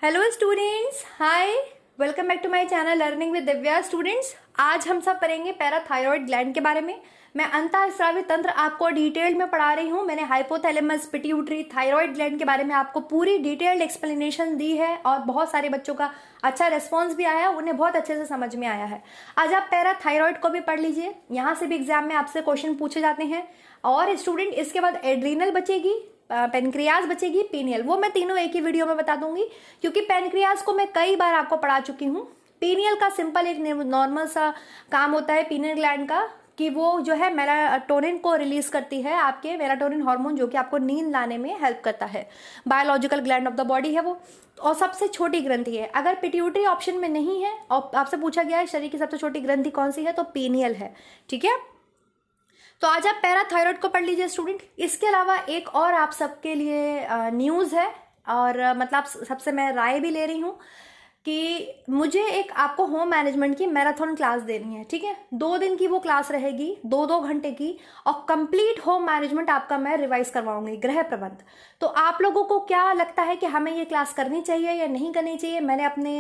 Hello students, hi, welcome back to my channel learning with Divya. Students, आज हम सब पढ़ेंगे पैराथायरॉयड ग्लैंड के बारे में। मैं अंतःस्रावी तंत्र आपको डिटेल में पढ़ा रही हूँ। मैंने हाइपोथैलेमस, पिट्यूटरी, थायराइड ग्लैंड के बारे में आपको पूरी डिटेल्ड एक्सप्लेनेशन दी है और बहुत सारे बच्चों का अच्छा रेस्पॉन्स भी आया है, उन्हें बहुत अच्छे से समझ में आया है। आज आप पैराथायरॉयड को भी पढ़ लीजिए, यहाँ से भी एग्जाम में आपसे क्वेश्चन पूछे जाते हैं। और स्टूडेंट, इसके बाद एड्रीनल बचेगी, पेनक्रियाज बचेगी, पीनियल, वो मैं तीनों एक ही वीडियो में बता दूंगी क्योंकि पेनक्रियाज को मैं कई बार आपको पढ़ा चुकी हूँ। पीनियल का सिंपल एक नॉर्मल सा काम होता है पीनियल ग्लैंड का कि वो जो है मेलाटोनिन को रिलीज करती है, आपके मेलाटोनिन हार्मोन, जो कि आपको नींद लाने में हेल्प करता है। Biological gland of the body है वो, और सबसे छोटी ग्रंथि है। अगर पिट्यूटरी ऑप्शन में नहीं है और आपसे पूछा गया है शरीर की सबसे छोटी ग्रंथि कौन सी है, तो पीनियल है। ठीक है, तो आज आप पैराथायरॉयड को पढ़ लीजिए स्टूडेंट। इसके अलावा एक और आप सबके लिए न्यूज़ है, और मतलब सबसे मैं राय भी ले रही हूँ कि मुझे एक आपको होम मैनेजमेंट की मैराथन क्लास देनी है। ठीक है, 2 दिन की वो क्लास रहेगी, 2-2 घंटे की, और कंप्लीट होम मैनेजमेंट आपका मैं रिवाइज करवाऊंगी, गृह प्रबंध। तो आप लोगों को क्या लगता है कि हमें ये क्लास करनी चाहिए या नहीं करनी चाहिए? मैंने अपने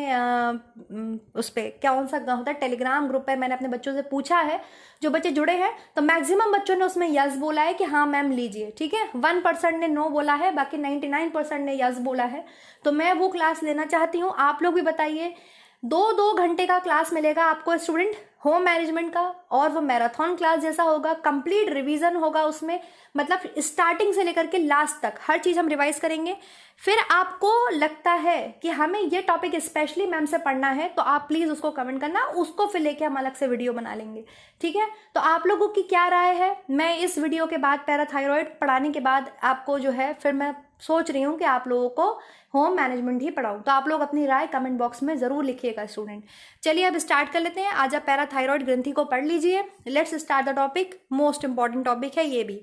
उस पर क्या होता है, टेलीग्राम ग्रुप पे मैंने अपने बच्चों से पूछा है, जो बच्चे जुड़े हैं, तो मैक्सिमम बच्चों ने उसमें यस बोला है कि हाँ मैम लीजिए। ठीक है, 1% ने नो बोला है, बाकी 99% ने यस बोला है। तो मैं वो क्लास लेना चाहती हूँ। आप लोग भी बताइए, 2-2 घंटे का क्लास मिलेगा आपको स्टूडेंट, होम मैनेजमेंट का, और वो मैराथन क्लास जैसा होगा, कंप्लीट रिवीजन होगा उसमें, मतलब स्टार्टिंग से लेकर के लास्ट तक हर चीज हम रिवाइज करेंगे। फिर आपको लगता है कि हमें ये टॉपिक स्पेशली मैम से पढ़ना है, तो आप प्लीज उसको कमेंट करना, उसको फिर लेके हम अलग से वीडियो बना लेंगे। ठीक है, तो आप लोगों की क्या राय है? मैं इस वीडियो के बाद, पैराथायरॉयड पढ़ाने के बाद, आपको जो है फिर मैं सोच रही हूँ कि आप लोगों को होम मैनेजमेंट ही पढ़ाऊँ। तो आप लोग अपनी राय कमेंट बॉक्स में जरूर लिखिएगा स्टूडेंट। चलिए अब स्टार्ट कर लेते हैं। आज आप पैराथायरॉयड ग्रंथि को पढ़ लीजिए। Let's start the topic. Most important topic है ये भी।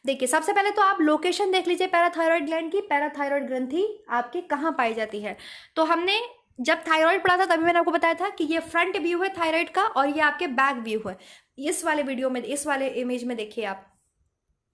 देखिए, सबसे पहले तो आप लोकेशन देख लीजिए पैराथायरॉयड ग्लैंड की। पैराथायरॉयड ग्रंथि आपकी कहाँ पाई जाती है? तो हमने जब थायराइड पढ़ा था तभी मैंने आपको बताया था कि ये फ्रंट व्यू है थायराइड का और ये आपके बैक व्यू है। इस वाले वीडियो में, इस वाले इमेज में देखिए आप,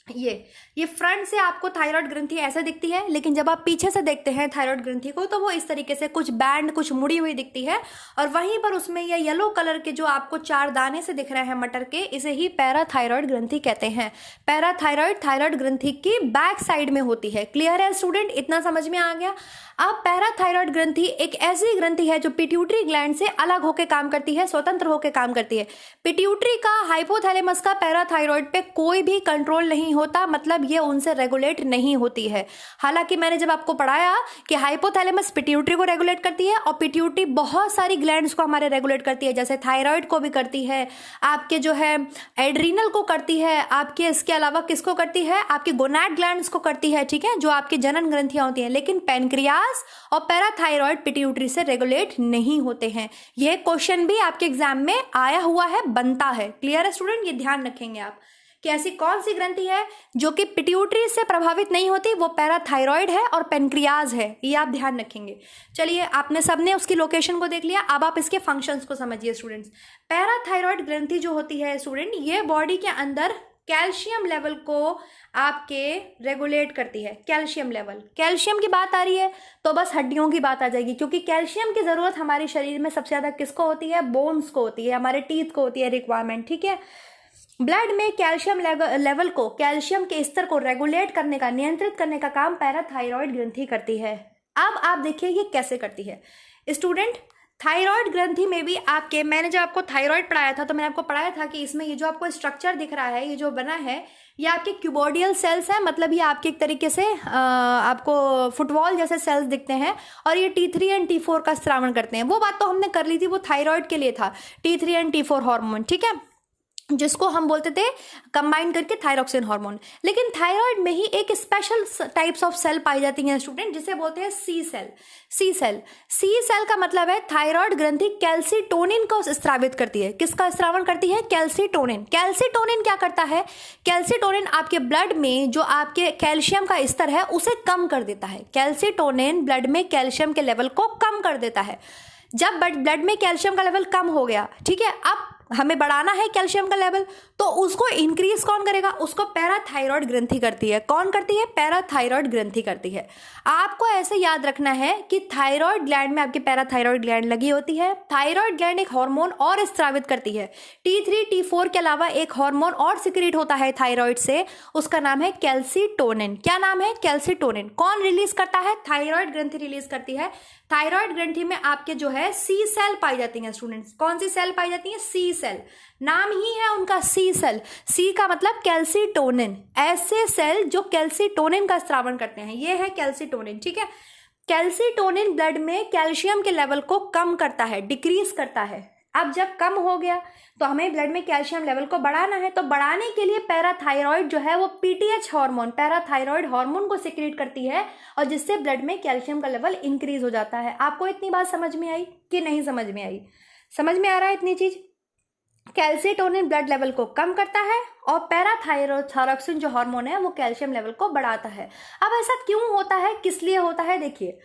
ये फ्रंट से आपको थायराइड ग्रंथि ऐसे दिखती है, लेकिन जब आप पीछे से देखते हैं थायराइड ग्रंथि को तो वो इस तरीके से कुछ बैंड, कुछ मुड़ी हुई दिखती है। और वहीं पर उसमें ये येलो कलर के जो आपको 4 दाने से दिख रहे हैं मटर के, इसे ही पैराथायरॉयड ग्रंथि कहते हैं। पैराथायरॉयड थायराइड ग्रंथि की बैक साइड में होती है। क्लियर है स्टूडेंट? इतना समझ में आ गया? अब पैराथायरॉयड ग्रंथि एक ऐसी ग्रंथि है जो पिट्यूटरी ग्लैंड से अलग होकर काम करती है, स्वतंत्र होकर काम करती है। पिट्यूटरी का, हाइपोथैलेमस का पैराथायरॉयड पे कोई भी कंट्रोल नहीं होता, मतलब ये उनसे रेगुलेट नहीं होती है। हालांकि मैंने जब आपको पढ़ाया कि हाइपोथैलेमस पिट्यूटरी को रेगुलेट करती है और पिट्यूटरी बहुत सारी ग्लैंड्स को हमारे रेगुलेट करती है, जैसे थायराइड को भी करती है, आपके जो है एड्रीनल को करती है, आपके इसके अलावा किसको करती है, आपकी गोनाड ग्लैंड्स को करती है। ठीक है, जो आपकी जनन ग्रंथियां होती हैं। लेकिन पेनक्रियाज और पैराथायरॉयड पिट्यूटरी से रेगुलेट नहीं होते हैं। यह क्वेश्चन भी आपके एग्जाम में आया हुआ है, बनता है। क्लियर है स्टूडेंट? ये ध्यान रखेंगे आप कि ऐसी कौन सी ग्रंथि है जो कि पिट्यूटरी से प्रभावित नहीं होती, वो पैराथायरॉयड है और पेनक्रियाज है। ये आप ध्यान रखेंगे। चलिए, आपने सबने उसकी लोकेशन को देख लिया, अब आप इसके फंक्शंस को समझिए स्टूडेंट्स। पैराथायरॉयड ग्रंथि जो होती है स्टूडेंट, ये बॉडी के अंदर कैल्शियम लेवल को आपके रेगुलेट करती है। कैल्शियम लेवल, कैल्शियम की बात आ रही है तो बस हड्डियों की बात आ जाएगी, क्योंकि कैल्शियम की जरूरत हमारे शरीर में सबसे ज्यादा किसको होती है? बोन्स को होती है, हमारे टीथ को होती है रिक्वायरमेंट। ठीक है, ब्लड में कैल्शियम लेवल को, कैल्शियम के स्तर को रेगुलेट करने का, नियंत्रित करने का काम पैराथायरॉयड ग्रंथि करती है। अब आप देखिए ये कैसे करती है स्टूडेंट। थायराइड ग्रंथि में भी आपके, मैंने जब आपको थायराइड पढ़ाया था तो मैंने आपको पढ़ाया था कि इसमें ये जो आपको स्ट्रक्चर दिख रहा है, ये जो बना है, ये आपके क्यूबोडियल सेल्स हैं, मतलब ये आपके एक तरीके से आपको फुटबॉल जैसे सेल्स दिखते हैं, और ये T3 एंड T4 का स्रावण करते हैं। वो बात तो हमने कर ली थी, वो थायराइड के लिए था, T3 एंड T4 हार्मोन। ठीक है, जिसको हम बोलते थे कंबाइन करके थायरोक्सिन हार्मोन। लेकिन थायराइड में ही एक स्पेशल टाइप्स ऑफ सेल पाई जाती हैं स्टूडेंट, जिसे बोलते हैं सी सेल। सी सेल का मतलब है थायराइड ग्रंथि कैल्सीटोनिन को स्रावित करती है। किसका स्रावण करती है? कैल्सीटोनिन। कैल्सीटोनिन क्या करता है? कैल्सीटोनिन आपके ब्लड में जो आपके कैल्शियम का स्तर है उसे कम कर देता है। कैल्सीटोनिन ब्लड में कैल्शियम के लेवल को कम कर देता है। जब ब्लड में कैल्शियम का लेवल कम हो गया, ठीक है, अब हमें बढ़ाना है कैल्शियम का लेवल, तो उसको इंक्रीज कौन करेगा? उसको पैराथायरॉयड ग्रंथि करती है। कौन करती है? पैराथायरॉयड ग्रंथि करती है। आपको ऐसे याद रखना है कि थायराइड ग्लैंड में आपकी पैराथायरॉयड ग्लैंड लगी होती है। थायराइड ग्लैंड एक हार्मोन और स्रावित करती है। T3 T4 के अलावा एक हार्मोन और सिक्रीट होता है थायराइड से, उसका नाम है कैल्सीटोनिन। क्या नाम है? कैल्सीटोनिन। कौन रिलीज करता है? थायराइड ग्रंथि रिलीज करती है। थायराइड ग्रंथि में आपके जो है सी सेल पाई जाती हैं स्टूडेंट्स। कौन सी सेल पाई जाती है? सी सेल। नाम ही है उनका सी सेल। सी का मतलब कैल्सीटोनिन। ऐसे सेल जो कैल्सीटोनिन का स्रावन करते हैं, ये है कैल्सीटोनिन। ठीक है, कैल्सीटोनिन ब्लड में कैल्शियम के लेवल को कम करता है, डिक्रीज करता है। अब जब कम हो गया तो हमें ब्लड में कैल्शियम लेवल को बढ़ाना है, तो बढ़ाने के लिए पैराथायरॉयड जो है वो पीटीएच हार्मोन, पैराथायरॉयड हार्मोन को सिक्रीट करती है, और जिससे ब्लड में कैल्शियम का लेवल इंक्रीज हो जाता है। आपको इतनी बात समझ में आई कि नहीं समझ में आई? समझ में आ रहा है इतनी चीज? कैल्सीटोनिन ब्लड लेवल को कम करता है और पैराथायरॉक्सिन जो हार्मोन है वो कैल्शियम लेवल को बढ़ाता है। अब ऐसा क्यों होता है, किस लिए होता है? देखिए,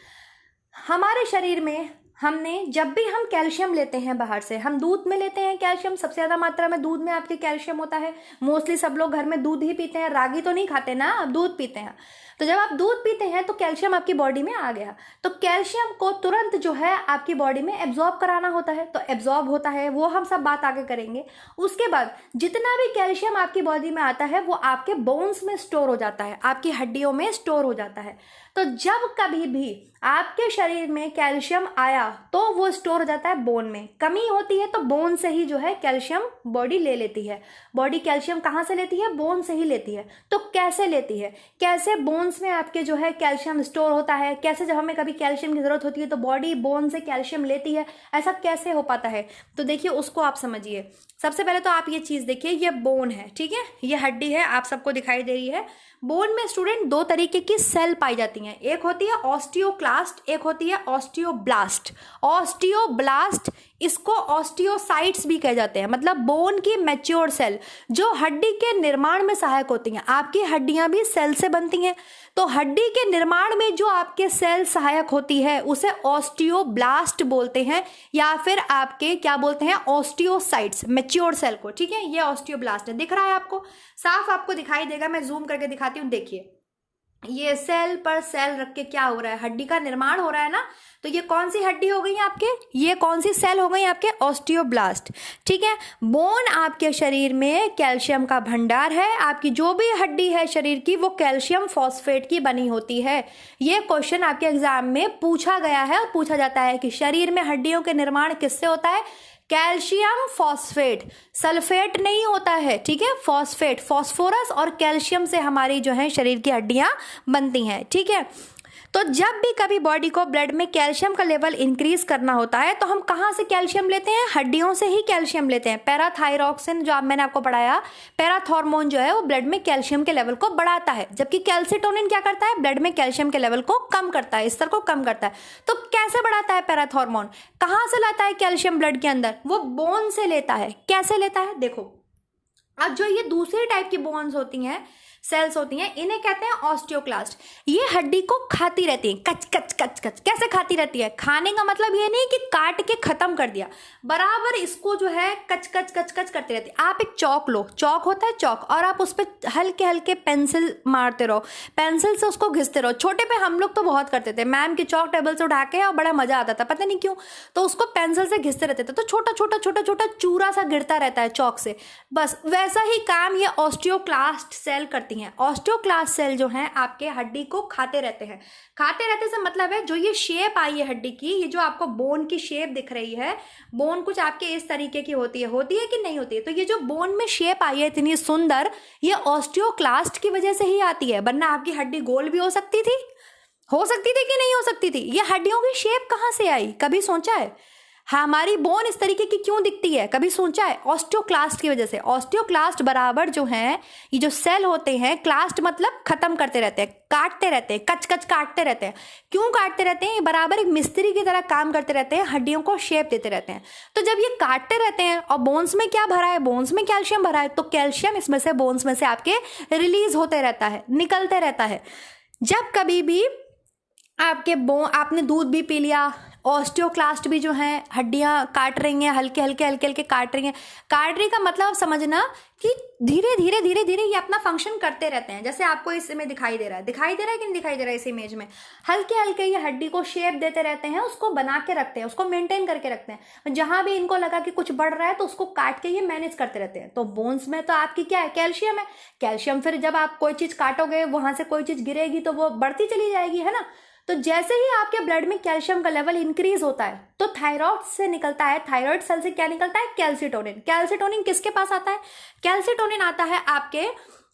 हमारे शरीर में हमने जब भी हम कैल्शियम लेते हैं बाहर से, हम दूध में लेते हैं कैल्शियम, सबसे ज्यादा मात्रा में दूध में आपके कैल्शियम होता है। मोस्टली सब लोग घर में दूध ही पीते हैं, रागी तो नहीं खाते ना, अब दूध पीते हैं। तो जब आप दूध पीते हैं तो कैल्शियम आपकी बॉडी में आ गया, तो कैल्शियम को तुरंत जो है आपकी बॉडी में एब्जॉर्ब कराना होता है, तो एब्जॉर्ब होता है, वो हम सब बात आगे करेंगे। उसके बाद जितना भी कैल्शियम आपकी बॉडी में आता है वो आपके बोन्स में स्टोर हो जाता है, आपकी हड्डियों में स्टोर हो जाता है। तो जब कभी भी आपके शरीर में कैल्शियम आया तो वो स्टोर हो जाता है बोन में। कमी होती है तो बोन से ही जो है कैल्शियम बॉडी ले लेती है। बॉडी कैल्शियम कहाँ से लेती है? बोन से ही लेती है। तो कैसे लेती है? कैसे बोन्स में आपके जो है कैल्शियम स्टोर होता है? कैसे जब हमें कभी कैल्शियम की जरूरत होती है तो बॉडी बोन से कैल्शियम लेती है? ऐसा कैसे हो पाता है? तो देखिए, उसको आप समझिए। सबसे पहले तो आप ये चीज देखिए, ये बोन है, ठीक है, ये हड्डी है, आप सबको दिखाई दे रही है। बोन में स्टूडेंट दो तरीके की सेल पाई जाती हैं, एक होती है ऑस्टियोक्लास्ट, एक होती है ऑस्टियोब्लास्ट। ऑस्टियोब्लास्ट, इसको ऑस्टियोसाइट्स भी कहे जाते हैं, मतलब बोन की मैच्योर सेल जो हड्डी के निर्माण में सहायक होती हैं। आपकी हड्डियां भी सेल से बनती हैं, तो हड्डी के निर्माण में जो आपके सेल सहायक होती है उसे ऑस्टियोब्लास्ट बोलते हैं, या फिर आपके क्या बोलते हैं? ऑस्टियोसाइट्स, मैच्योर सेल को। ठीक है, ये ऑस्टियोब्लास्ट है। दिख रहा है आपको? साफ आपको दिखाई देगा, मैं जूम करके दिखाती हूँ। देखिए, ये सेल पर सेल रख के क्या हो रहा है? हड्डी का निर्माण हो रहा है ना। तो ये कौन सी हड्डी हो गई आपके? ये कौन सी सेल हो गई आपके? ऑस्टियोब्लास्ट। ठीक है, बोन आपके शरीर में कैल्शियम का भंडार है। आपकी जो भी हड्डी है शरीर की वो कैल्शियम फॉस्फेट की बनी होती है। ये क्वेश्चन आपके एग्जाम में पूछा गया है और पूछा जाता है कि शरीर में हड्डियों के निर्माण किससे होता है? कैल्शियम फॉस्फेट, सल्फेट नहीं होता है, ठीक है, फॉस्फेट, फॉस्फोरस और कैल्शियम से हमारी जो है शरीर की हड्डियां बनती हैं। ठीक है, तो जब भी कभी बॉडी को ब्लड में कैल्शियम का लेवल इंक्रीज करना होता है तो हम कहाँ से कैल्शियम लेते हैं? हड्डियों से ही कैल्शियम लेते हैं। पैराथायरॉक्सिन जो मैंने आपको पढ़ाया, पैराथॉर्मोन जो है वो ब्लड में कैल्शियम के लेवल को बढ़ाता है, जबकि कैल्सीटोनिन क्या करता है? ब्लड में कैल्शियम के लेवल को कम करता है, स्तर को कम करता है। तो कैसे बढ़ाता है पैराथॉर्मोन? कहाँ से लाता है कैल्शियम ब्लड के अंदर? वो बोन से लेता है। कैसे लेता है? देखो, अब जो ये दूसरी टाइप की बोन्स होती हैं, सेल्स होती हैं, इन्हें कहते हैं ऑस्टियोक्लास्ट। ये हड्डी को खाती रहती है, कच कच कच कच। कैसे खाती रहती है? खाने का मतलब ये नहीं कि काट के खत्म कर दिया, बराबर इसको जो है कच कच कच कच करती रहती है। आप एक चौक लो, चौक होता है चौक, और आप उस पर हल्के हल्के पेंसिल मारते रहो, पेंसिल से उसको घिसते रहो। छोटे पे हम लोग तो बहुत करते थे, मैम की चौक टेबल से उठा के, और बड़ा मजा आता था, पता नहीं क्यों, तो उसको पेंसिल से घिसते रहते थे, तो छोटा छोटा छोटा छोटा चूरा सा गिरता रहता है चौक से। बस वैसा ही काम ये ऑस्टियोक्लास्ट सेल करती हैं। ऑस्टियोक्लास्ट सेल जो हैं आपके हड्डी को खाते रहते हैं। खाते रहते से मतलब है जो ये शेप आई है हड्डी की, ये जो आपको बोन की शेप दिख रही है, बोन कुछ आपके इस तरीके की होती है कि नहीं होती है? तो ये जो बोन में शेप आई है इतनी सुंदर, ये ऑस्टियोक्लास्ट की वजह से ही आती है, वरना आपकी हड्डी गोल भी हो सकती थी कि नहीं हो सकती थी? ये हड्डियों की शेप कहाँ से आई? कभी सोचा है? हमारी बोन इस तरीके की क्यों दिखती है? कभी सोचा है? ऑस्टियोक्लास्ट की वजह से। ऑस्टियोक्लास्ट बराबर जो है ये जो सेल होते हैं, क्लास्ट मतलब खत्म करते रहते हैं, काटते रहते हैं, कच कच काटते रहते हैं। क्यों काटते रहते हैं? ये बराबर एक मिस्त्री की तरह काम करते रहते हैं, हड्डियों को शेप देते रहते हैं। तो जब ये काटते रहते हैं, और बोन्स में क्या भरा है? बोन्स में कैल्शियम भरा है, तो कैल्शियम इसमें से बोन्स में से आपके रिलीज होते रहता है, निकलते रहता है। जब कभी भी आपने दूध भी पी लिया ऑस्टियोक्लास्ट भी जो है हड्डियां काट रही हैं, हल्के हल्के काट रही हैं। काट रही का मतलब समझना कि धीरे धीरे ये अपना फंक्शन करते रहते हैं। जैसे आपको इसमें दिखाई दे रहा है कि नहीं दिखाई दे रहा है? इस इमेज में हल्के हल्के ये हड्डी को शेप देते रहते हैं, उसको बना के रखते हैं, उसको मेंटेन करके रखते हैं। जहां भी इनको लगा कि कुछ बढ़ रहा है तो उसको काट के ये मैनेज करते रहते हैं। तो बोन्स में तो आपकी क्या है? कैल्शियम है। कैल्शियम फिर जब आप कोई चीज काटोगे, वहां से कोई चीज गिरेगी तो वो बढ़ती चली जाएगी, है ना। तो जैसे ही आपके ब्लड में कैल्शियम का लेवल इंक्रीज होता है तो थायराइड से निकलता है, थायराइड सेल से क्या निकलता है? कैल्सिटोनिन। कैल्सिटोनिन किसके पास आता है? कैल्सिटोनिन आता है आपके,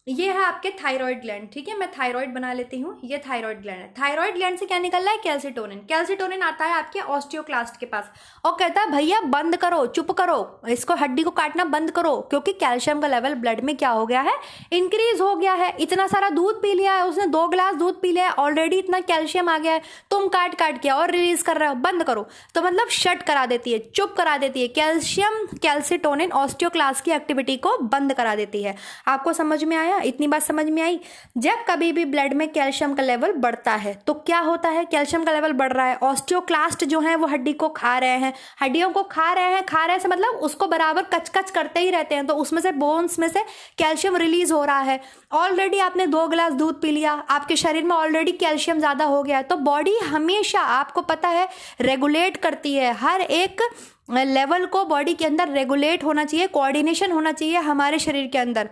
ये है आपके थायराइड ग्लैंड, ठीक है। मैं थायराइड बना लेती हूँ, ये थायराइड ग्लैंड है। थायराइड ग्लैंड से क्या निकल रहा है? कैल्सिटोनिन। कैल्सिटोनिन आता है आपके ऑस्टियोक्लास्ट के पास और कहता है भैया बंद करो, चुप करो, इसको हड्डी को काटना बंद करो, क्योंकि कैल्शियम का लेवल ब्लड में क्या हो गया है? इंक्रीज हो गया है। इतना सारा दूध पी लिया है उसने, 2 गिलास दूध पी लिया है, ऑलरेडी इतना कैल्शियम आ गया है, तुम काट के और रिलीज कर रहे हो, बंद करो। तो मतलब शट करा देती है, चुप करा देती है। कैल्शियम कैल्सिटोनिन ऑस्टियोक्लास्ट की एक्टिविटी को बंद करा देती है। आपको समझ में आया? इतनी बात समझ में आई? जब कभी भी ब्लड में कैल्शियम का लेवल बढ़ता है तो क्या होता है? कैल्शियम का लेवल बढ़ रहा है, ऑस्टियोक्लास्ट जो है वो हड्डी को खा रहे हैं, हड्डियों को खा रहे हैं से मतलब उसको बराबर कच करते ही रहते हैं, तो उसमें से बोन्स में से कैल्शियम रिलीज हो रहा है। ऑलरेडी आपने 2 गिलास दूध पी लिया, आपके शरीर में ऑलरेडी कैल्शियम ज्यादा हो गया है, तो बॉडी हमेशा आपको पता है रेगुलेट करती है। हर एक लेवल को बॉडी के अंदर रेगुलेट होना चाहिए, कोऑर्डिनेशन होना चाहिए हमारे शरीर के अंदर,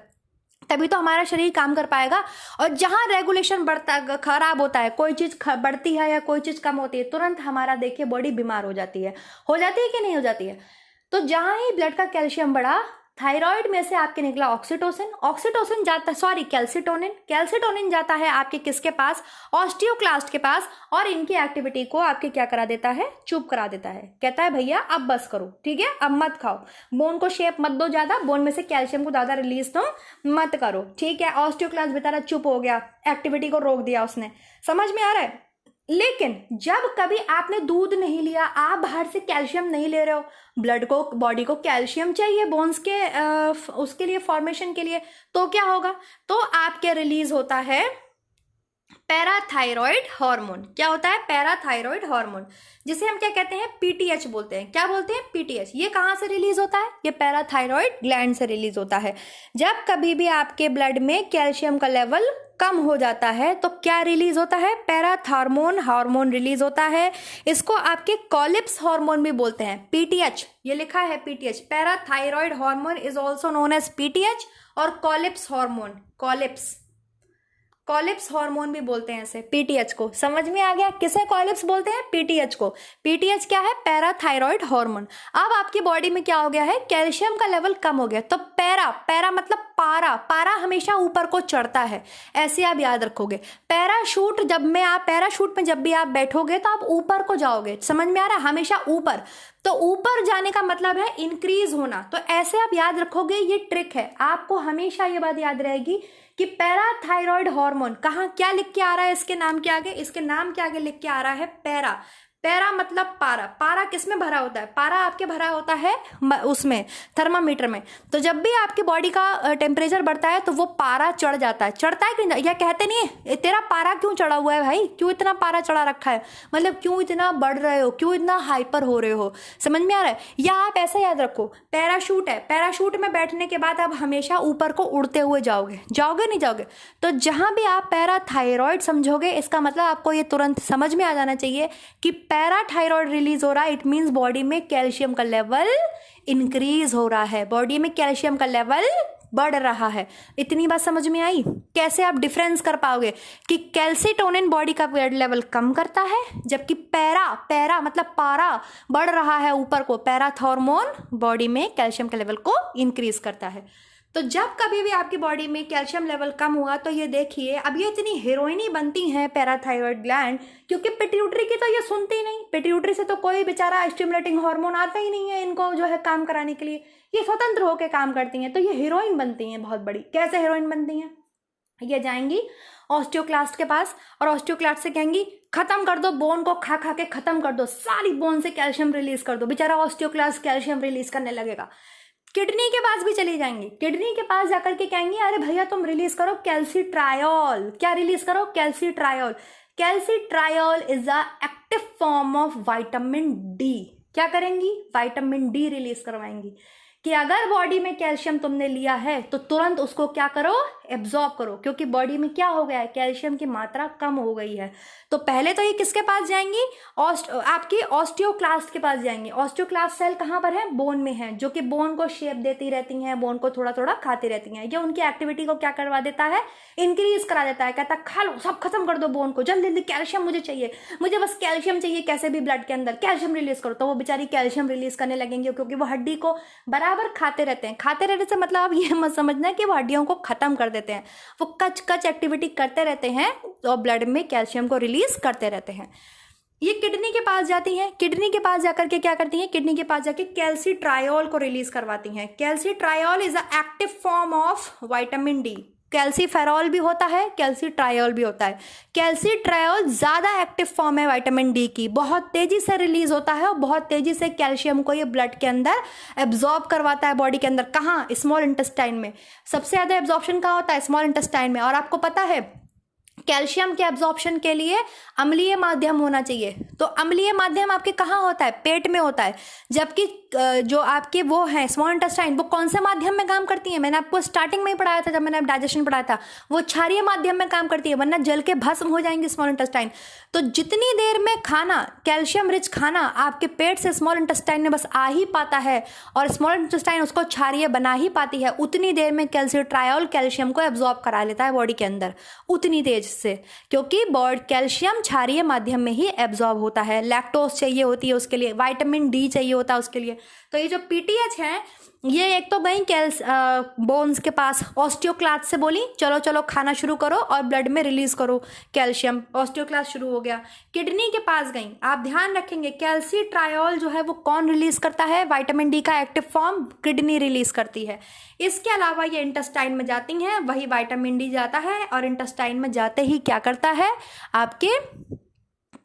तभी तो हमारा शरीर काम कर पाएगा। और जहां रेगुलेशन बढ़ता खराब होता है, कोई चीज बढ़ती है या कोई चीज कम होती है, तुरंत हमारा देखिए बॉडी बीमार हो जाती है कि नहीं हो जाती है। तो जहां ही ब्लड का कैल्शियम बढ़ा, थायराइड में से आपके निकला ऑक्सीटोसिन जाता, सॉरी कैल्सिटोनिन जाता है आपके किसके पास? ऑस्टियोक्लास्ट के पास, और इनकी एक्टिविटी को आपके क्या करा देता है? चुप करा देता है। कहता है भैया अब बस करो, ठीक है, अब मत खाओ, बोन को शेप मत दो ज्यादा, बोन में से कैल्शियम को ज्यादा रिलीज तुम मत करो, ठीक है। ऑस्टियोक्लास्ट बेचारा चुप हो गया, एक्टिविटी को रोक दिया उसने। समझ में आ रहा है? लेकिन जब कभी आपने दूध नहीं लिया, आप बाहर से कैल्शियम नहीं ले रहे हो, ब्लड को, बॉडी को कैल्शियम चाहिए बोन्स के उसके लिए, फॉर्मेशन के लिए, तो क्या होगा? तो आपके रिलीज होता है पैराथायरॉयड हार्मोन। क्या होता है? पैराथायरॉयड हार्मोन, जिसे हम क्या कहते हैं? पीटीएच बोलते हैं। क्या बोलते हैं? पीटीएच। ये कहां से रिलीज होता है? ये पैराथायरॉयड ग्लैंड से रिलीज होता है। जब कभी भी आपके ब्लड में कैल्शियम का लेवल कम हो जाता है तो क्या रिलीज होता है? पैराथार्मोन हार्मोन रिलीज होता है। इसको आपके कॉलिप्स हार्मोन भी बोलते हैं। पीटीएच, ये लिखा है PTH, parathyroid hormone is also known as PTH, और कॉलिप्स हार्मोन, कॉलिप्स हार्मोन भी बोलते हैं इसे, पीटीएच को। समझ में आ गया? किसे कॉलिप्स बोलते हैं? पीटीएच को। पीटीएच क्या है? Parathyroid hormone. अब आपकी बॉडी में क्या हो गया है? कैल्शियम का लेवल कम हो गया, तो पैरा मतलब पारा हमेशा ऊपर को चढ़ता है, ऐसे आप याद रखोगे। पैराशूट में जब भी आप बैठोगे तो आप ऊपर को जाओगे। समझ में आ रहा है? हमेशा ऊपर, तो ऊपर जाने का मतलब है इंक्रीज होना। तो ऐसे आप याद रखोगे, ये ट्रिक है, आपको हमेशा ये बात याद रहेगी कि पैराथायरॉयड हार्मोन कहाँ, क्या लिख के आ रहा है इसके नाम के आगे? इसके नाम के आगे लिख के आ रहा है पैरा मतलब पारा किसमें भरा होता है? पारा आपके भरा होता है उसमें, थर्मामीटर में। तो जब भी आपकी बॉडी का टेम्परेचर बढ़ता है तो वो पारा चढ़ जाता है। चढ़ता है कि या कहते नहीं है तेरा पारा क्यों चढ़ा हुआ है भाई, क्यों इतना पारा चढ़ा रखा है, मतलब क्यों इतना बढ़ रहे हो, क्यों इतना हाइपर हो रहे हो। समझ में आ रहा है? या आप ऐसा याद रखो, पैराशूट है, पैराशूट में बैठने के बाद आप हमेशा ऊपर को उड़ते हुए जाओगे नहीं जाओगे। तो जहां भी आप पैराथायरॉयड समझोगे, इसका मतलब आपको ये तुरंत समझ में आ जाना चाहिए कि पैराथायरॉयड रिलीज हो रहा है, इट मींस बॉडी में कैल्शियम का लेवल इंक्रीज हो रहा है, बॉडी में कैल्शियम का लेवल बढ़ रहा है। इतनी बात समझ में आई? कैसे आप डिफरेंस कर पाओगे कि कैल्सिटोनिन बॉडी का लेवल कम करता है, जबकि पैरा मतलब पारा बढ़ रहा है ऊपर को, पैराथार्मोन बॉडी में कैल्शियम के लेवल को इंक्रीज करता है। तो जब कभी भी आपकी बॉडी में कैल्शियम लेवल कम हुआ तो ये देखिए, अब ये इतनी हीरोइनी बनती हैं पैराथायरॉयड ग्लैंड, क्योंकि पिट्यूटरी की तो ये सुनती ही नहीं। पिट्यूटरी से तो कोई बेचारा स्टिमुलेटिंग हार्मोन आता ही नहीं है इनको जो है काम कराने के लिए, ये स्वतंत्र होकर काम करती हैं, तो ये हीरोइन बनती हैं बहुत बड़ी। कैसे हीरोइन बनती हैं? ये जाएंगी ऑस्टियोक्लास्ट के पास और ऑस्टियोक्लास्ट से कहेंगी खत्म कर दो, बोन को खा के खत्म कर दो, सारी बोन से कैल्शियम रिलीज कर दो। बेचारा ऑस्टियोक्लास्ट कैल्शियम रिलीज करने लगेगा। किडनी के पास भी चली जाएंगी, किडनी के पास जाकर के कहेंगी अरे भैया तुम रिलीज करो कैल्सिट्रायोल। क्या रिलीज करो? Calcitriol. Calcitriol is a active form of vitamin D. क्या करेंगी? विटामिन डी रिलीज करवाएंगी कि अगर बॉडी में कैल्शियम तुमने लिया है तो तुरंत उसको क्या करो? एब्जॉर्ब करो, क्योंकि बॉडी में क्या हो गया है? कैल्शियम की मात्रा कम हो गई है। तो पहले तो ये किसके पास जाएंगी? आपकी ऑस्टियोक्लास्ट के पास जाएंगी। ऑस्टियोक्लास्ट सेल कहाँ पर है? बोन में है, जो कि बोन को शेप देती रहती हैं, बोन को थोड़ा थोड़ा खाती रहती हैं। ये उनकी एक्टिविटी को क्या करवा देता है? इंक्रीज करा देता है। कहता है खा लो, सब खत्म कर दो बोन को, जल्दी जल्दी कैल्शियम मुझे चाहिए, मुझे बस कैल्शियम चाहिए, कैसे भी ब्लड के अंदर कैल्शियम रिलीज करो। तो वो बेचारी कैल्शियम रिलीज करने लगेंगे, क्योंकि वो हड्डी को बराबर खाते रहते हैं। खाते रहने से मतलब आप ये मत समझना कि वो हड्डियों को खत्म कर देते हैं, वो कच कच एक्टिविटी करते रहते हैं और ब्लड में कैल्शियम को रिलीज करते रहते हैं। ये किडनी के पास जाती हैं। किडनी के पास जाकर के क्या करती हैं? किडनी के पास जाके कैल्सिट्रायोल को रिलीज करवाती हैं। Calcitriol is a active form of vitamin D. Calciferol भी होता है, कैल्सिट्रायोल भी होता है। कैल्सिट्रायोल ज्यादा एक्टिव फॉर्म है विटामिन डी की, बहुत तेजी से रिलीज होता है और बहुत तेजी से कैल्शियम को ये ब्लड के अंदर एब्जॉर्ब करवाता है बॉडी के अंदर। कहाँ? स्मॉल इंटेस्टाइन में। सबसे ज्यादा एब्जॉर्प्शन कहाँ होता है? स्मॉल इंटेस्टाइन में। और आपको पता है कैल्शियम के एब्जॉर्प्शन के लिए अम्लीय माध्यम होना चाहिए। तो अम्लीय माध्यम आपके कहाँ होता है? पेट में होता है। जबकि जो आपके वो है स्मॉल इंटेस्टाइन, वो कौन से माध्यम में काम करती है? मैंने आपको स्टार्टिंग में ही पढ़ाया था, जब मैंने डाइजेशन पढ़ाया था, वो क्षारीय माध्यम में काम करती है, वरना जल के भस्म हो जाएंगे स्मॉल इंटेस्टाइन। तो जितनी देर में खाना, कैल्शियम रिच खाना आपके पेट से स्मॉल इंटेस्टाइन में बस आ ही पाता है और स्मॉल इंटेस्टाइन उसको क्षारीय बना ही पाती है, उतनी देर में कैल्सिट्रायोल कैल्शियम को एब्जॉर्ब करा लेता है बॉडी के अंदर, उतनी तेज से, क्योंकि कैल्शियम क्षारीय माध्यम में ही एब्जॉर्ब होता है। लैक्टोज चाहिए होती है उसके लिए, विटामिन डी चाहिए होता है उसके लिए। तो ये जो पीटीएच है, ये एक तो गई बोन्स के पास, ऑस्टियोक्लास्ट से बोली चलो चलो खाना शुरू करो और ब्लड में रिलीज करो कैल्शियम, ऑस्टियोक्लास्ट शुरू हो गया। किडनी के पास गई। आप ध्यान रखेंगे कैल्सिट्रायोल जो है वो कौन रिलीज करता है? विटामिन डी का एक्टिव फॉर्म किडनी रिलीज करती है। इसके अलावा ये इंटेस्टाइन में जाती हैं, वही विटामिन डी जाता है और इंटेस्टाइन में जाते ही क्या करता है? आपके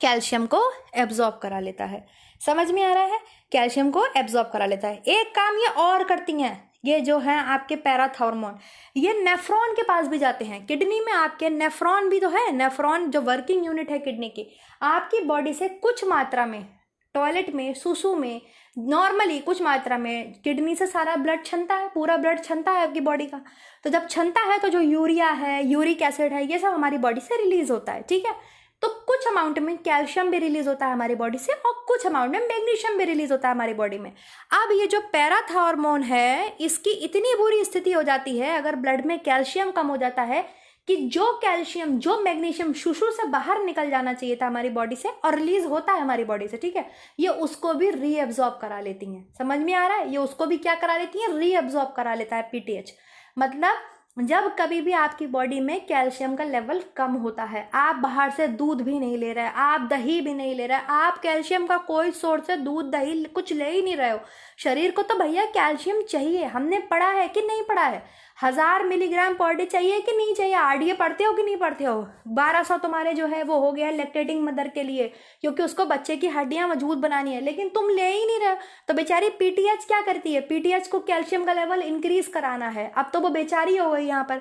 कैल्शियम को एब्जॉर्ब करा लेता है। समझ में आ रहा है? कैल्शियम को एब्जॉर्ब करा लेता है। एक काम ये और करती हैं, ये जो है आपके पैराथॉर्मोन, ये नेफ्रॉन के पास भी जाते हैं। किडनी में आपके नेफ्रॉन भी तो है, नेफ्रॉन जो वर्किंग यूनिट है किडनी की, आपकी बॉडी से कुछ मात्रा में, टॉयलेट में, सुसु में, नॉर्मली कुछ मात्रा में किडनी से सारा ब्लड छनता है, पूरा ब्लड छनता है आपकी बॉडी का। तो जब छनता है तो जो यूरिया है, यूरिक एसिड है, ये सब हमारी बॉडी से रिलीज होता है, ठीक है। तो कुछ अमाउंट में कैल्शियम भी रिलीज होता है हमारी बॉडी से और कुछ अमाउंट में मैग्नीशियम भी रिलीज होता है हमारी बॉडी में। अब ये जो पैराथॉर्मोन है, इसकी इतनी बुरी स्थिति हो जाती है अगर ब्लड में कैल्शियम कम हो जाता है कि जो कैल्शियम, जो मैग्नीशियम सुसु से बाहर निकल जाना चाहिए था हमारी बॉडी से और रिलीज होता है हमारी बॉडी से, ठीक है, ये उसको भी रीएब्जॉर्ब करा लेती हैं। समझ में आ रहा है? ये उसको भी क्या करा लेती हैं? रीएब्जॉर्ब करा लेता है पीटीएच। मतलब जब कभी भी आपकी बॉडी में कैल्शियम का लेवल कम होता है, आप बाहर से दूध भी नहीं ले रहे, आप दही भी नहीं ले रहे, आप कैल्शियम का कोई सोर्स से दूध दही कुछ ले ही नहीं रहे हो, शरीर को तो भैया कैल्शियम चाहिए। हमने पढ़ा है कि नहीं पढ़ा है? 1000 मिलीग्राम पर डे चाहिए कि नहीं चाहिए? आरडीए पढ़ते हो कि नहीं पढ़ते हो? 1200 तुम्हारे जो है वो हो गया लैक्टेटिंग मदर के लिए, क्योंकि उसको बच्चे की हड्डियां मजबूत बनानी है, लेकिन तुम ले ही नहीं रहे। तो बेचारी पीटीएच क्या करती है? पीटीएच को कैल्शियम का लेवल इंक्रीज कराना है। अब तो वो बेचारी हो गई यहाँ पर,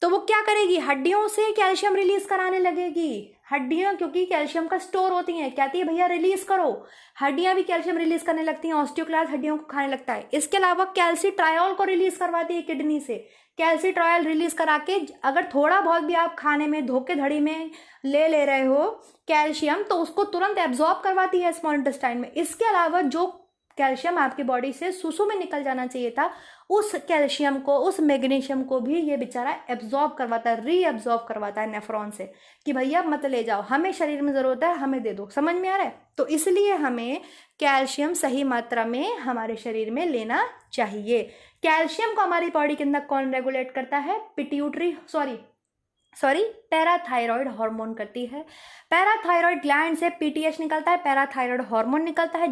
तो वो क्या करेगी? हड्डियों से कैल्शियम रिलीज कराने लगेगी। हड्डियां क्योंकि कैल्शियम का स्टोर होती हैं, कहती है भैया रिलीज करो, हड्डियां भी कैल्शियम रिलीज करने लगती हैं, ऑस्टियोक्लास्ट हड्डियों को खाने लगता है। इसके अलावा कैल्सिट्रायोल को रिलीज करवाती है किडनी से। कैल्सिट्रायोल रिलीज करा के अगर थोड़ा बहुत भी आप खाने में धोखेधड़ी में ले रहे हो कैल्शियम, तो उसको तुरंत एब्जॉर्ब करवाती है स्मॉल इंटेस्टाइन में। इसके अलावा जो कैल्शियम आपकी बॉडी से सुसु में निकल जाना चाहिए था, उस कैल्शियम को, उस मैग्नीशियम को भी ये बेचारा एब्जॉर्ब करवाता है, रीअब्जॉर्ब करवाता है नेफ्रॉन से कि भैया मत ले जाओ, हमें शरीर में जरूरत है, हमें दे दो। समझ में आ रहा है? तो इसलिए हमें कैल्शियम सही मात्रा में हमारे शरीर में लेना चाहिए। कैल्शियम को हमारी बॉडी के अंदर कौन रेगुलेट करता है? पैराथायरॉयड हार्मोन करती है। पैराथायरॉयड ग्लैंड से पीटीएच निकलता है, पैराथायरॉयड हार्मोन निकलता है,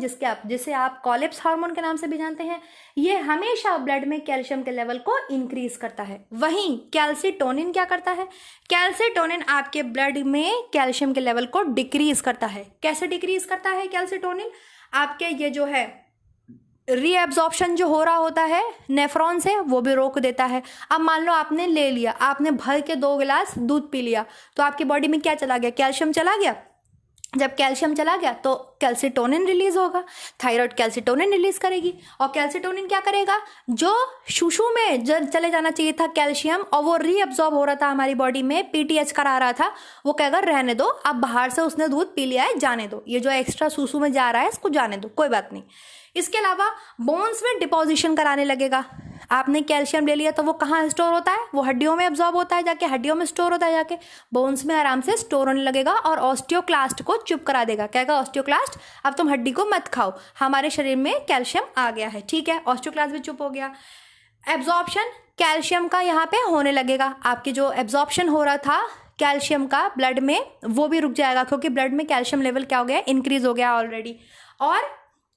जिसे आप कॉलेप्स हार्मोन के नाम से भी जानते हैं। ये हमेशा ब्लड में कैल्शियम के लेवल को इंक्रीज करता है। वहीं कैल्सिटोनिन क्या करता है? कैल्सिटोनिन आपके ब्लड में कैल्शियम के लेवल को डिक्रीज करता है। कैसे डिक्रीज करता है कैल्सिटोनिन? आपके ये जो है रीएब्जॉर्प्शन जो हो रहा होता है नेफ्रॉन से वो भी रोक देता है। अब मान लो आपने ले लिया, आपने भर के 2 गिलास दूध पी लिया, तो आपकी बॉडी में क्या चला गया? कैल्शियम चला गया। जब कैल्शियम चला गया तो कैल्सिटोनिन रिलीज होगा, थायराइड कैल्सिटोनिन रिलीज करेगी, और कैल्सिटोनिन क्या करेगा? जो शुशु में चले जाना चाहिए था कैल्शियम और वो रीअब्जॉर्ब हो रहा था हमारी बॉडी में, पीटीएच करा रहा था, वो कहेगा रहने दो, अब बाहर से उसने दूध पी लिया है, जाने दो, ये जो एक्स्ट्रा शुशु में जा रहा है इसको जाने दो, कोई बात नहीं। इसके अलावा बोन्स में डिपोजिशन कराने लगेगा। आपने कैल्शियम ले लिया तो वो कहाँ स्टोर होता है? वो हड्डियों में एब्जॉर्ब होता है, जाके हड्डियों में स्टोर होता है, जाके बोन्स में आराम से स्टोर होने लगेगा और ऑस्टियोक्लास्ट को चुप करा देगा। कहेगा ऑस्टियोक्लास्ट अब तुम हड्डी को मत खाओ, हमारे शरीर में कैल्शियम आ गया है, ठीक है, ऑस्टियोक्लास्ट भी चुप हो गया। एब्जॉर्प्शन कैल्शियम का यहाँ पे होने लगेगा, आपके जो एब्जॉर्प्शन हो रहा था कैल्शियम का ब्लड में वो भी रुक जाएगा, क्योंकि ब्लड में कैल्शियम लेवल क्या हो गया? इंक्रीज हो गया ऑलरेडी। और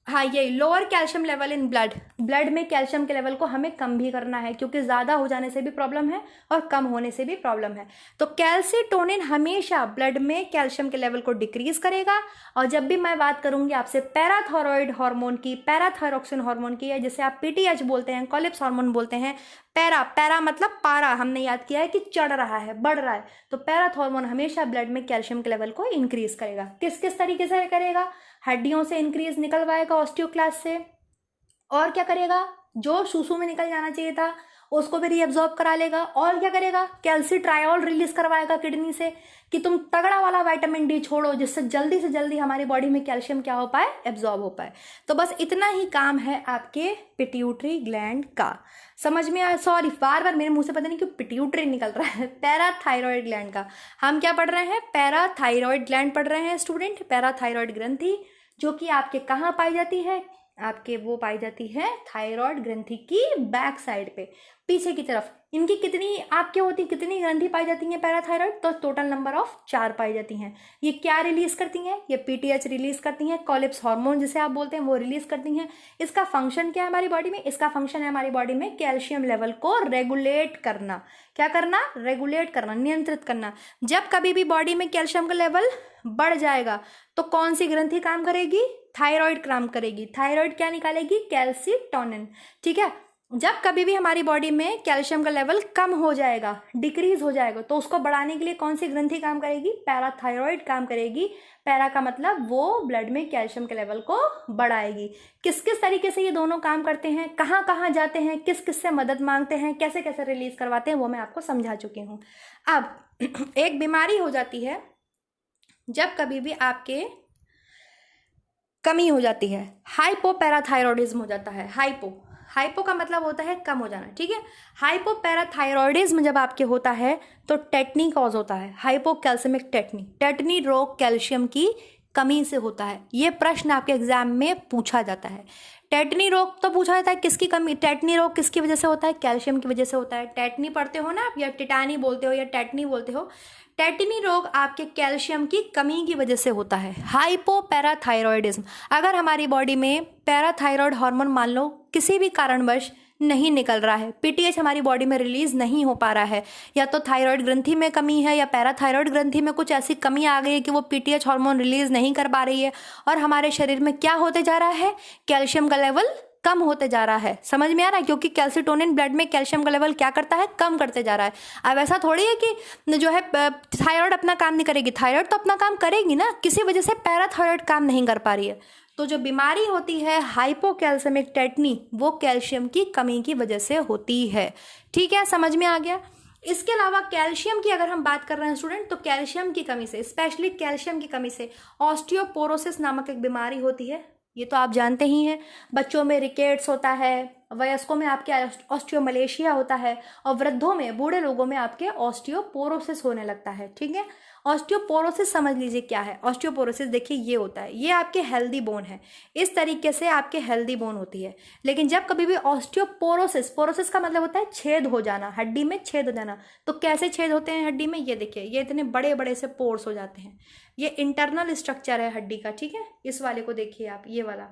हाँ, ये lower calcium level in blood में कैल्शियम के लेवल को हमें कम भी करना है, क्योंकि ज़्यादा हो जाने से भी प्रॉब्लम है और कम होने से भी प्रॉब्लम है। तो कैल्सिटोनिन हमेशा ब्लड में कैल्शियम के लेवल को डिक्रीज करेगा। और जब भी मैं बात करूंगी आपसे पैराथायरॉयड हार्मोन की, पैराथायरॉक्सिन हार्मोन की, है जिसे आप पीटीएच बोलते हैं, कॉलिप्स हार्मोन बोलते हैं, पैरा मतलब पारा, हमने याद किया है कि चढ़ रहा है, बढ़ रहा है, तो पैराथायरॉन हमेशा ब्लड में कैल्शियम के लेवल को इंक्रीज करेगा। किस किस तरीके से करेगा? हड्डियों से इंक्रीज निकलवाएगा ऑस्टियोक्लास्ट से, और क्या करेगा? जो सूसू में निकल जाना चाहिए था उसको भी रीअब्जॉर्ब करा लेगा, और क्या करेगा? कैल्सिट्रायोल रिलीज करवाएगा किडनी से कि तुम तगड़ा वाला विटामिन डी छोड़ो, जिससे जल्दी से जल्दी हमारी बॉडी में कैल्शियम क्या हो पाए? एब्जॉर्ब हो पाए। तो बस इतना ही काम है आपके पिट्यूटरी ग्लैंड का। समझ में आया? सॉरी, बार बार मेरे मुंह से पता नहीं क्यों पिट्यूटरी निकल रहा है। पैराथायरॉयड ग्लैंड का हम क्या पढ़ रहे हैं? पैराथायरॉयड ग्लैंड पढ़ रहे हैं स्टूडेंट। पैराथायरॉयड ग्रंथि जो कि आपके कहाँ पाई जाती है? आपके वो पाई जाती है थायराइड ग्रंथि की बैक साइड पे, पीछे की तरफ। इनकी कितनी आपके होती, कितनी ग्रंथि पाई जाती हैं पैराथायराइड? तो टोटल नंबर ऑफ 4 पाई जाती हैं। ये क्या रिलीज करती हैं? ये पीटीएच रिलीज करती हैं, कॉलिप्स हार्मोन जिसे आप बोलते हैं वो रिलीज करती हैं। इसका फंक्शन क्या है हमारी बॉडी में? इसका फंक्शन है हमारी बॉडी में कैल्शियम लेवल को रेगुलेट करना। क्या करना? रेगुलेट करना, नियंत्रित करना। जब कभी भी बॉडी में कैल्शियम का लेवल बढ़ जाएगा तो कौन सी ग्रंथि काम करेगी? थायराइड काम करेगी। थायराइड क्या निकालेगी? कैल्सिटोनिन। ठीक है। जब कभी भी हमारी बॉडी में कैल्शियम का लेवल कम हो जाएगा, डिक्रीज हो जाएगा, तो उसको बढ़ाने के लिए कौन सी ग्रंथि काम करेगी? पैराथायरॉयड काम करेगी। पैरा का मतलब वो ब्लड में कैल्शियम के लेवल को बढ़ाएगी। किस किस तरीके से ये दोनों काम करते हैं, कहाँ कहाँ जाते हैं, किस किस से मदद मांगते हैं, कैसे कैसे रिलीज करवाते हैं, वो मैं आपको समझा चुकी हूँ। अब एक बीमारी हो जाती है जब कभी भी आपके कमी हो जाती है, हाइपोपैराथायरॉयडिज्म हो जाता है। हाइपो का मतलब होता है कम हो जाना, ठीक है। हाइपोपैराथायरॉयडिज्म जब आपके होता है तो टेटनी कॉज होता है, हाइपोकैल्सेमिक टेटनी। टेटनी रोग कैल्शियम की कमी से होता है। ये प्रश्न आपके एग्जाम में पूछा जाता है। टेटनी रोग तो पूछा जाता है किसकी कमी, टेटनी रोग किसकी वजह से होता है? कैल्शियम की वजह से होता है। टेटनी पढ़ते हो ना आप, या टिटानी बोलते हो या टेटनी बोलते हो। टेटनी रोग आपके कैल्शियम की कमी की वजह से होता है, हाइपोपैराथायरॉयडिज्म। अगर हमारी बॉडी में पैराथायरॉयड हार्मोन मान लो किसी भी कारणवश नहीं निकल रहा है, पीटीएच हमारी बॉडी में रिलीज नहीं हो पा रहा है, या तो थायराइड ग्रंथि में कमी है या पैराथायरॉयड ग्रंथि में कुछ ऐसी कमी आ गई है कि वो पीटीएच हार्मोन रिलीज नहीं कर पा रही है, और हमारे शरीर में क्या होते जा रहा है? कैल्शियम का लेवल कम होते जा रहा है। समझ में आ रहा है? क्योंकि कैल्सिटोनिन ब्लड में कैल्शियम का लेवल क्या करता है? कम करते जा रहा है। अब ऐसा थोड़ी है कि जो है थायराइड अपना काम नहीं करेगी, थायराइड तो अपना काम करेगी ना, किसी वजह से पैराथायरॉयड काम नहीं कर पा रही है। तो जो बीमारी होती है हाइपोकैल्सेमिक टेटनी, वो कैल्शियम की कमी की वजह से होती है। ठीक है, समझ में आ गया? इसके अलावा कैल्शियम की अगर हम बात कर रहे हैं स्टूडेंट, तो कैल्शियम की कमी से, स्पेशली कैल्शियम की कमी से ऑस्टियोपोरोसिस नामक एक बीमारी होती है। ये तो आप जानते ही हैं। बच्चों में रिकेट्स होता है, वयस्कों में आपके ऑस्टियोमलेशिया होता है, और वृद्धों में, बूढ़े लोगों में आपके ऑस्टियोपोरोसिस होने लगता है। ठीक है। ऑस्टियोपोरोसिस समझ लीजिए क्या है। ऑस्टियोपोरोसिस देखिए ये होता है, ये आपके हेल्दी बोन है, इस तरीके से आपके हेल्दी बोन होती है। लेकिन जब कभी भी ऑस्टियोपोरोसिस, पोरोसिस का मतलब होता है छेद हो जाना, हड्डी में छेद हो जाना। तो कैसे छेद होते हैं हड्डी में? ये देखिए, ये इतने बड़े बड़े से पोर्स हो जाते हैं। ये इंटरनल स्ट्रक्चर है हड्डी का, ठीक है। इस वाले को देखिए आप, ये वाला,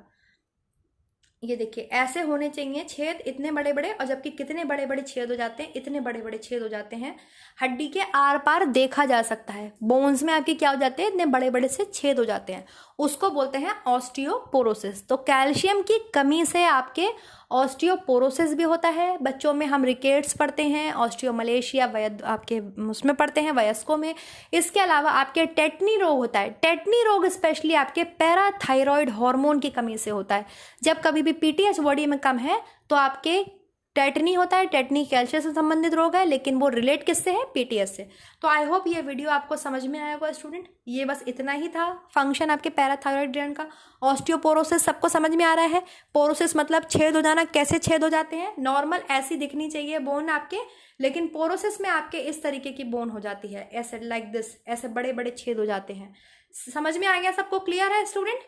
ये देखिए ऐसे होने चाहिए छेद इतने बड़े बड़े, और जबकि कितने बड़े बड़े छेद हो जाते हैं, इतने बड़े बड़े छेद हो जाते हैं, हड्डी के आर पार देखा जा सकता है। बोन्स में आपके क्या हो जाते हैं, इतने बड़े बड़े से छेद हो जाते हैं, उसको बोलते हैं ऑस्टियोपोरोसिस। तो कैल्शियम की कमी से आपके ऑस्टियोपोरोसिस भी होता है। बच्चों में हम रिकेट्स पढ़ते हैं, ऑस्टियोमलेशिया आपके उसमें पढ़ते हैं वयस्कों में। इसके अलावा आपके टेटनी रोग होता है। टेटनी रोग स्पेशली आपके पैराथायरॉयड हार्मोन की कमी से होता है। जब कभी भी पीटीएच बॉडी में कम है तो आपके टेटनी होता है। टेटनी कैल्शियम से संबंधित रोग है, लेकिन वो रिलेट किससे है, पीटीएस से। तो आई होप ये वीडियो आपको समझ में आया होगा स्टूडेंट। ये बस इतना ही था फंक्शन आपके पैराथायरॉयड ग्लैंड का। ऑस्टियोपोरोसिस सबको समझ में आ रहा है। पोरोसिस मतलब छेद हो जाना। कैसे छेद हो जाते हैं, नॉर्मल ऐसी दिखनी चाहिए बोन आपके, लेकिन पोरोसिस में आपके इस तरीके की बोन हो जाती है, ऐसे लाइक दिस, ऐसे बड़े बड़े छेद हो जाते हैं। समझ में आ गया, सबको क्लियर है student.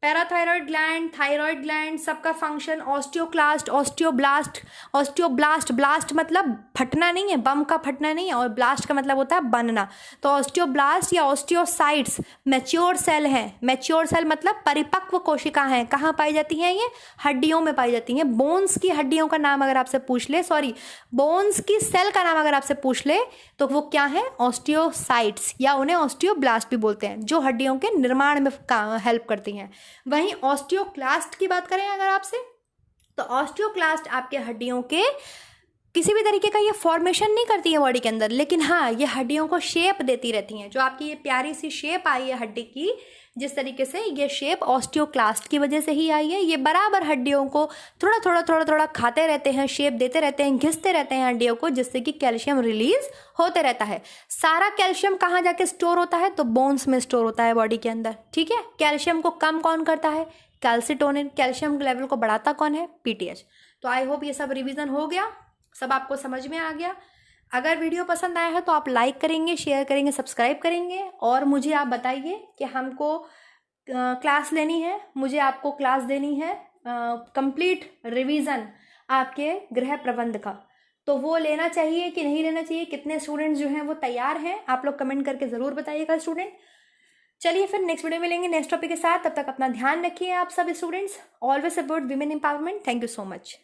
Parathyroid gland, thyroid gland, सबका function, osteoclast, osteoblast. Osteoblast, blast मतलब फटना नहीं है, बम का फटना नहीं है, और ब्लास्ट का मतलब होता है बनना। तो ऑस्टियोब्लास्ट या ऑस्टियोसाइट्स मैच्योर सेल हैं। मैच्योर सेल मतलब परिपक्व कोशिका हैं। कहाँ पाई जाती हैं ये, हड्डियों में पाई जाती हैं। बोन्स की हड्डियों का नाम अगर आपसे पूछ ले, सॉरी बोन्स की सेल का नाम अगर आपसे पूछ ले तो वो क्या है, ऑस्टियोसाइट्स, या उन्हें ऑस्टियोब्लास्ट भी बोलते हैं, जो हड्डियों के निर्माण में हेल्प करती हैं। वहीं ऑस्टियोक्लास्ट की बात करें अगर आपसे, तो ऑस्टियोक्लास्ट आपके हड्डियों के किसी भी तरीके का ये फॉर्मेशन नहीं करती है बॉडी के अंदर, लेकिन हाँ ये हड्डियों को शेप देती रहती हैं। जो आपकी ये प्यारी सी शेप आई है हड्डी की, जिस तरीके से ये शेप ऑस्टियोक्लास्ट की वजह से ही आई है। ये बराबर हड्डियों को थोड़ा थोड़ा खाते रहते हैं, शेप देते रहते हैं, घिसते रहते हैं हड्डियों को, जिससे कि कैल्शियम रिलीज होते रहता है। सारा कैल्शियम कहाँ जाके स्टोर होता है, तो बोन्स में स्टोर होता है बॉडी के अंदर। ठीक है, कैल्शियम को कम कौन करता है, कैल्सिटोनिन। कैल्शियम लेवल को बढ़ाता कौन है, पीटीएच। तो आई होप ये सब रिवीजन हो गया, सब आपको समझ में आ गया। अगर वीडियो पसंद आया है तो आप लाइक करेंगे, शेयर करेंगे, सब्सक्राइब करेंगे, और मुझे आप बताइए कि हमको क्लास लेनी है, मुझे आपको क्लास देनी है कंप्लीट रिवीजन आपके गृह प्रबंध का, तो वो लेना चाहिए कि नहीं लेना चाहिए, कितने स्टूडेंट्स जो हैं वो तैयार हैं, आप लोग कमेंट करके ज़रूर बताइएगा स्टूडेंट। चलिए फिर नेक्स्ट वीडियो में मिलेंगे नेक्स्ट टॉपिक के साथ। तब तक अपना ध्यान रखिए आप सब students. Always support women empowerment. Thank you so much.